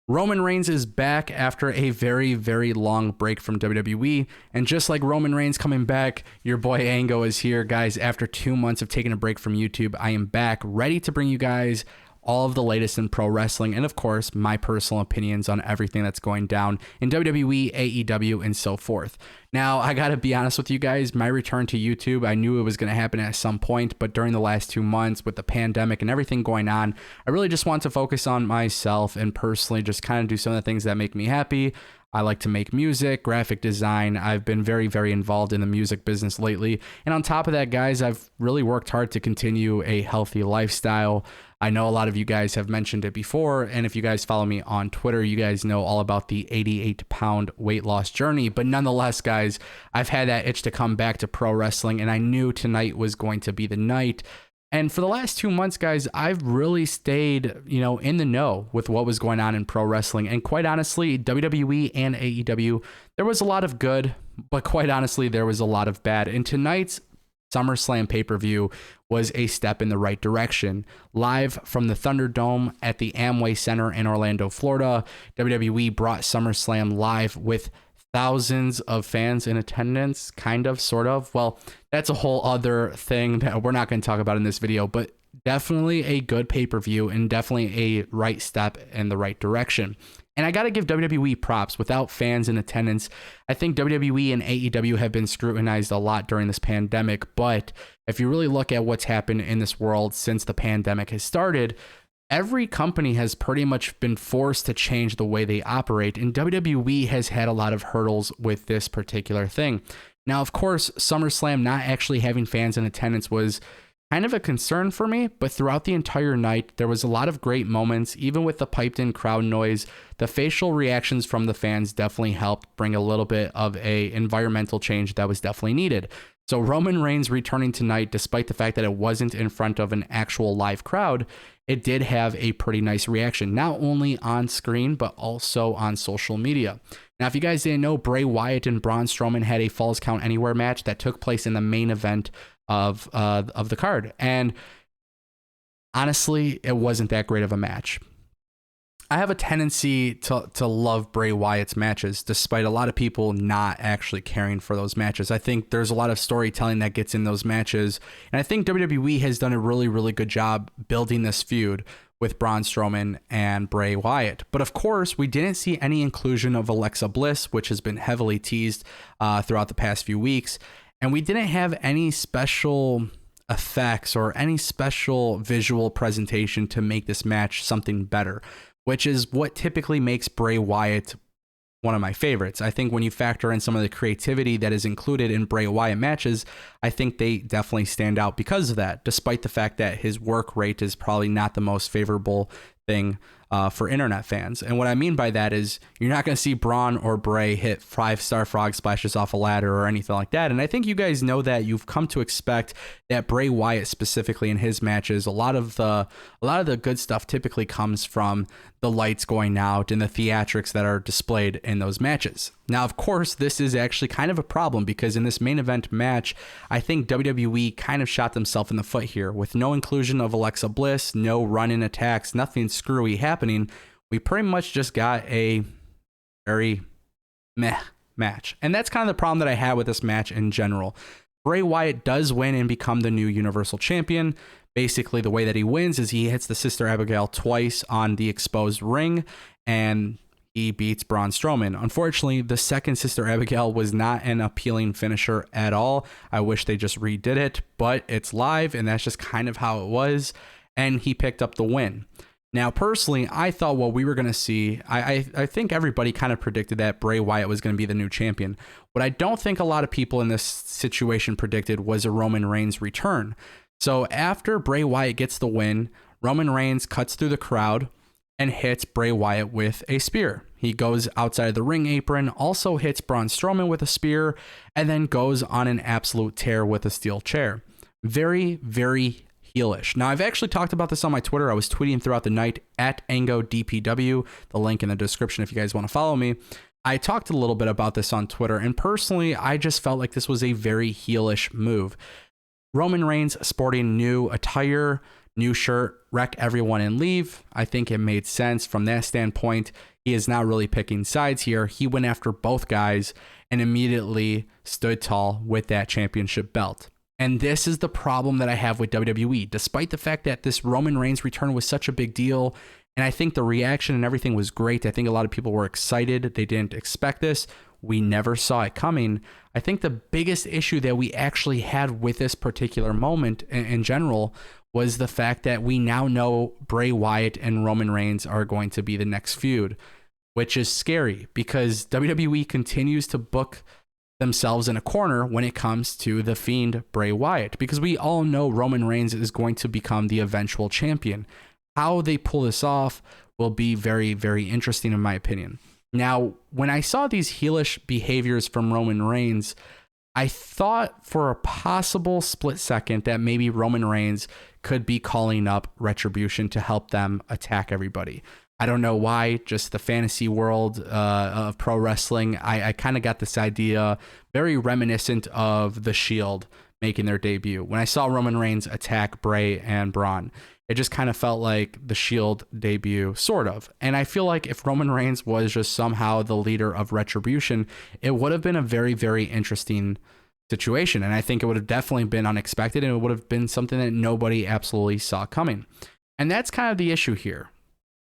Roman Reigns is back after a very, very long break from WWE. And just like Roman Reigns coming back, your boy Ango is here, guys. After 2 months of taking a break from YouTube, I am back ready to bring you guys all of the latest in pro wrestling and, of course, my personal opinions on everything that's going down in WWE, AEW, and so forth. Now, I got to be honest with you guys, my return to YouTube, I knew it was going to happen at some point, but during the last 2 months with the pandemic and everything going on, I really just want to focus on myself and personally just kind of do some of the things that make me happy. I like to make music, graphic design. I've been very, very involved in the music business lately. And on top of that, guys, I've really worked hard to continue a healthy lifestyle. I know a lot of you guys have mentioned it before, and if you guys follow me on Twitter, you guys know all about the 88-pound weight loss journey. But nonetheless, guys, I've had that itch to come back to pro wrestling, and I knew tonight was going to be the night. And for the last 2 months, guys, I've really stayed, in the know with what was going on in pro wrestling. And quite honestly, WWE and AEW, there was a lot of good, but quite honestly, there was a lot of bad. And tonight's SummerSlam pay-per-view was a step in the right direction. Live from the Thunderdome at the Amway Center in Orlando, Florida, WWE brought SummerSlam live with thousands of fans in attendance, kind of, sort of. Well, that's a whole other thing that we're not going to talk about in this video, but definitely a good pay-per-view and definitely a right step in the right direction. And I got to give WWE props. Without fans in attendance, I think WWE and AEW have been scrutinized a lot during this pandemic. But if you really look at what's happened in this world since the pandemic has started, every company has pretty much been forced to change the way they operate. And WWE has had a lot of hurdles with this particular thing. Now, of course, SummerSlam not actually having fans in attendance was kind of a concern for me, but throughout the entire night, there was a lot of great moments. Even with the piped in crowd noise, the facial reactions from the fans definitely helped bring a little bit of a environmental change that was definitely needed. So Roman Reigns returning tonight, despite the fact that it wasn't in front of an actual live crowd, it did have a pretty nice reaction, not only on screen, but also on social media. Now, if you guys didn't know, Bray Wyatt and Braun Strowman had a Falls Count Anywhere match that took place in the main event of the card. And honestly, it wasn't that great of a match. I have a tendency to love Bray Wyatt's matches, despite a lot of people not actually caring for those matches. I think there's a lot of storytelling that gets in those matches. And I think WWE has done a really, really good job building this feud with Braun Strowman and Bray Wyatt. But of course, we didn't see any inclusion of Alexa Bliss, which has been heavily teased throughout the past few weeks. And we didn't have any special effects or any special visual presentation to make this match something better, which is what typically makes Bray Wyatt one of my favorites. I think when you factor in some of the creativity that is included in Bray Wyatt matches, I think they definitely stand out because of that, despite the fact that his work rate is probably not the most favorable thing for internet fans. And what I mean by that is you're not going to see Braun or Bray hit 5-star frog splashes off a ladder or anything like that. And I think you guys know that. You've come to expect that Bray Wyatt specifically in his matches, a lot of the good stuff typically comes from the lights going out and the theatrics that are displayed in those matches. Now, of course, this is actually kind of a problem because in this main event match, I think WWE kind of shot themselves in the foot here with no inclusion of Alexa Bliss, no run-in attacks, nothing screwy happening. We pretty much just got a very meh match. And that's kind of the problem that I had with this match in general. Bray Wyatt does win and become the new Universal Champion. Basically, the way that he wins is he hits the Sister Abigail twice on the exposed ring, and he beats Braun Strowman. Unfortunately, the second Sister Abigail was not an appealing finisher at all. I wish they just redid it, but it's live, and that's just kind of how it was, and he picked up the win. Now, personally, I thought what we were going to see, I think everybody kind of predicted that Bray Wyatt was going to be the new champion. What I don't think a lot of people in this situation predicted was a Roman Reigns return. So after Bray Wyatt gets the win, Roman Reigns cuts through the crowd and hits Bray Wyatt with a spear. He goes outside of the ring apron, also hits Braun Strowman with a spear, and then goes on an absolute tear with a steel chair. Very, very heelish. Now, I've actually talked about this on my Twitter. I was tweeting throughout the night at AngoDPW, the link in the description if you guys want to follow me. I talked a little bit about this on Twitter, and personally, I just felt like this was a very heelish move. Roman Reigns sporting new attire, new shirt, wreck everyone and leave. I think it made sense from that standpoint. He is not really picking sides here. He went after both guys and immediately stood tall with that championship belt. And this is the problem that I have with WWE. Despite the fact that this Roman Reigns return was such a big deal, and I think the reaction and everything was great. I think a lot of people were excited. They didn't expect this. We never saw it coming. I think the biggest issue that we actually had with this particular moment in general was the fact that we now know Bray Wyatt and Roman Reigns are going to be the next feud, which is scary because WWE continues to book themselves in a corner when it comes to the Fiend Bray Wyatt, because we all know Roman Reigns is going to become the eventual champion. How they pull this off will be very, very interesting in my opinion. Now, when I saw these heelish behaviors from Roman Reigns, I thought for a possible split second that maybe Roman Reigns could be calling up Retribution to help them attack everybody. I don't know why, just the fantasy world of pro wrestling. I kind of got this idea very reminiscent of The Shield making their debut. When I saw Roman Reigns attack Bray and Braun, it just kind of felt like the Shield debut, sort of. And I feel like if Roman Reigns was just somehow the leader of Retribution, it would have been a very, very interesting situation. And I think it would have definitely been unexpected, and it would have been something that nobody absolutely saw coming. And that's kind of the issue here.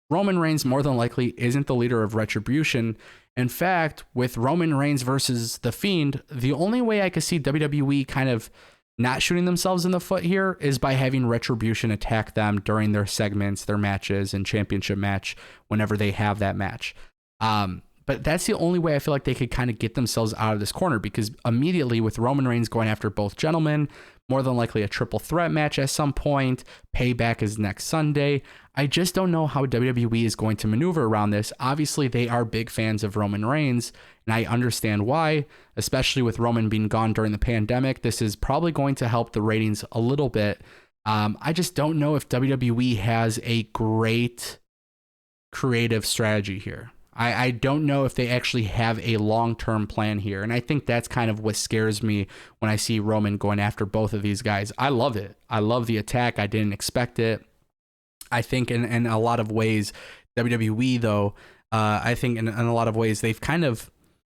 Roman Reigns more than likely isn't the leader of Retribution. In fact, with Roman Reigns versus The Fiend, the only way I could see WWE kind of not shooting themselves in the foot here is by having Retribution attack them during their segments, their matches, and championship match whenever they have that match. But that's the only way I feel like they could kind of get themselves out of this corner, because immediately with Roman Reigns going after both gentlemen, more than likely a triple threat match at some point, Payback is next Sunday. I just don't know how WWE is going to maneuver around this. Obviously, they are big fans of Roman Reigns, and I understand why, especially with Roman being gone during the pandemic. This is probably going to help the ratings a little bit. I just don't know if WWE has a great creative strategy here. I don't know if they actually have a long-term plan here. And I think that's kind of what scares me when I see Roman going after both of these guys. I love it. I love the attack. I didn't expect it. I think in a lot of ways, WWE though, I think in a lot of ways they kind of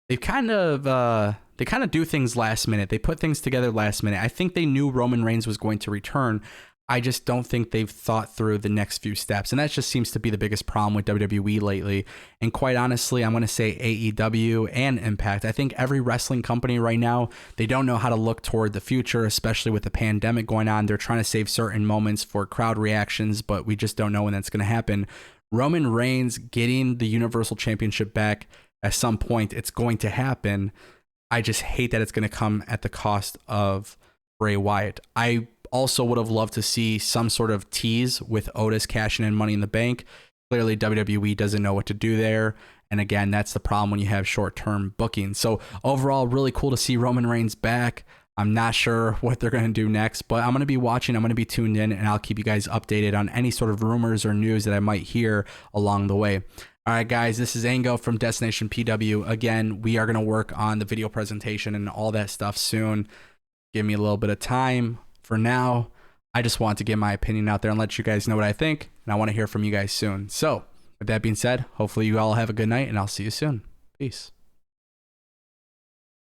do things last minute. They put things together last minute. I think they knew Roman Reigns was going to return. I just don't think they've thought through the next few steps. And that just seems to be the biggest problem with WWE lately. And quite honestly, I'm going to say AEW and Impact. I think every wrestling company right now, they don't know how to look toward the future, especially with the pandemic going on. They're trying to save certain moments for crowd reactions, but we just don't know when that's going to happen. Roman Reigns getting the Universal Championship back at some point, it's going to happen. I just hate that it's going to come at the cost of Bray Wyatt. I also would have loved to see some sort of tease with Otis cashing in Money in the Bank. Clearly, WWE doesn't know what to do there. And again, that's the problem when you have short-term bookings. So overall, really cool to see Roman Reigns back. I'm not sure what they're going to do next, but I'm going to be watching. I'm going to be tuned in, and I'll keep you guys updated on any sort of rumors or news that I might hear along the way. All right, guys, this is Ango from Destination PW. Again, we are going to work on the video presentation and all that stuff soon. Give me a little bit of time. For now, I just want to get my opinion out there and let you guys know what I think, and I want to hear from you guys soon. So, with that being said, hopefully you all have a good night, and I'll see you soon. Peace.